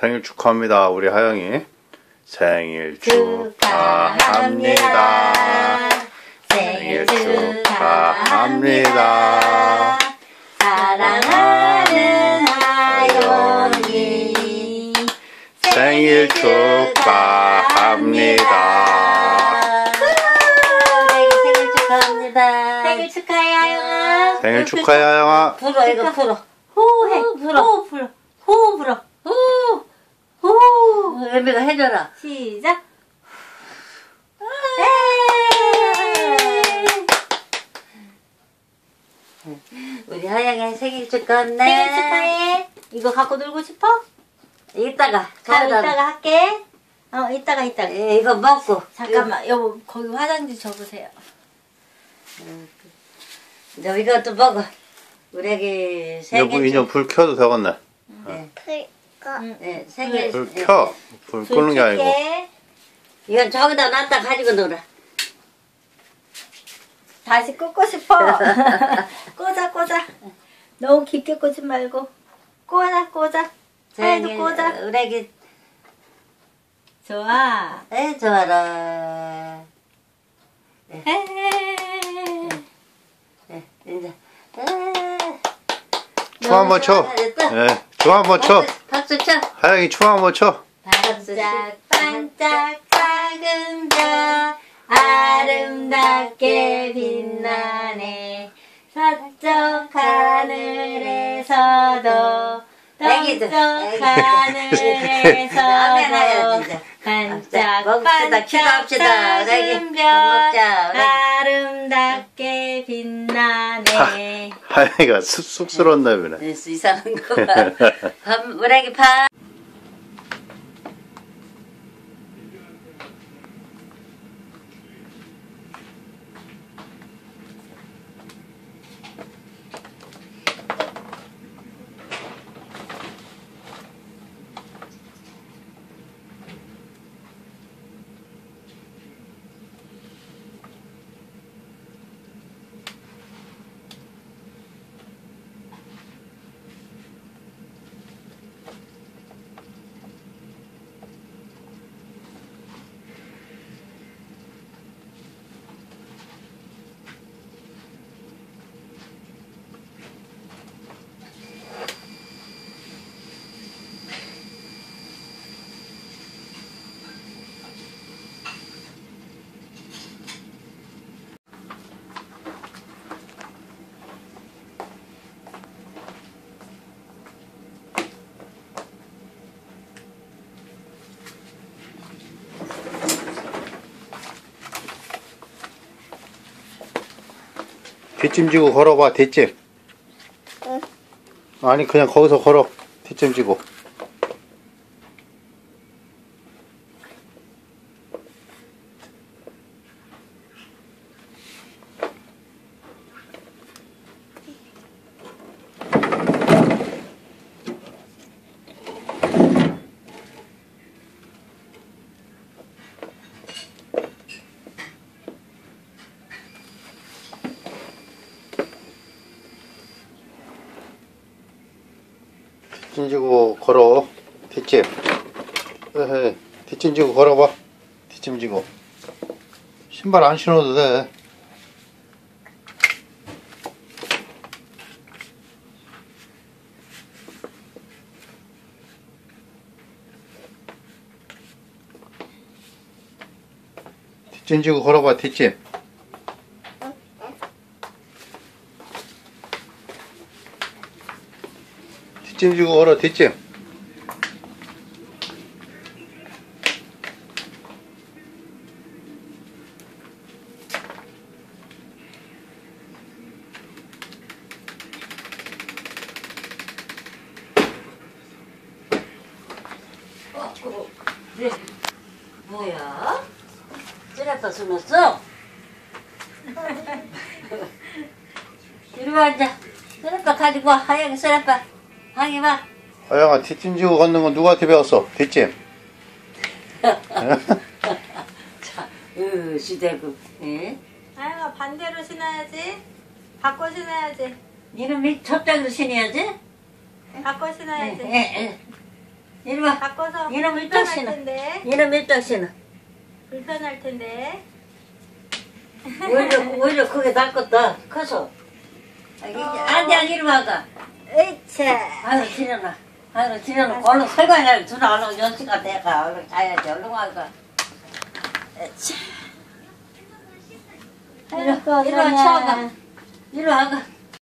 생일 축하합니다. 우리 하영이 생일 축하합니다. 생일 축하합니다. 사랑하는 하영이 생일 축하합니다. 생일 축하합니다. 생일 축하해 하영아. 생일 축하해 하영아. 불어 이거 불어. 호해 불어. 호 불어. 호 불어. 호. 호. 연비가 해줘라. 시작. 우리 하영이 생일 축하한다. 생일 축하해. 이거 갖고 놀고 싶어? 이따가 할게. 이따가. 이거 먹고. 잠깐만, 여보, 거기 화장지 줘보세요. 너 이것도 먹어. 우리 애기 생일. 여보, 인형 불 켜도 되겠네. 네. 네, 생일. 불 켜. 불 끄는 게 아니고. 이건 저기다 놨다 가지고 놀아. 다시 꽂고 싶어. 꽂아. 너무 깊게 꽂지 말고. 꽂아. 생일 꽂아. 우리 애기. 좋아. 좋아라. 이제. 춤 한번 쳐. 네, 춤 한번 쳐. 박수 쳐. 하영이 춤 한번 쳐. 반짝반짝 작은 별 아름답게 빛나네. 서쪽 하늘에서도 동쪽 하늘에서도 반짝반짝 작은 별 아름답게 빛나네. 하영이가 쑥스러웠나 보네. 이상한 거 봐. 우리 애기 봐. 뒷짐지고 걸어봐. 뒷짐. 응. 아니 그냥 거기서 걸어. 뒷짐지고. 뒷짐지고 걸어. 뒷짐. 뒷짐지고 걸어봐. 뒷짐지고. 신발 안 신어도 돼. 뒷짐지고 걸어봐. 뒷짐. 뒷짐지고 걸어. 뒷짐. 네. 뭐야? 찌라빠 숨었어? 이리 와 앉아. 찌라빠 가지고 와. 하영이 찌라빠. 하영이 봐. 하영아, 뒷짐지고 걷는 건 누구한테 배웠어? 뒷짐. 자, 시대고. 예? 하영아 반대로 신어야지. 바꿔 신어야지. 니는 저쪽으로 신어야지? 바꿔 신어야지. 이리 와. 바꿔서 이놈 일등 불편할 신어. 텐데. 이놈 일등 신어. 불편할 텐데. 오히려 그게 낫겠다. 커서. 안돼 이리 와가. 으차. 아유 지려나. 아유 지려나. 얼른 설거지를 두나 얼른 연수가 돼가. 얼른 자야지. 얼른 와가. 이리 와 치워봐. 이리 와가.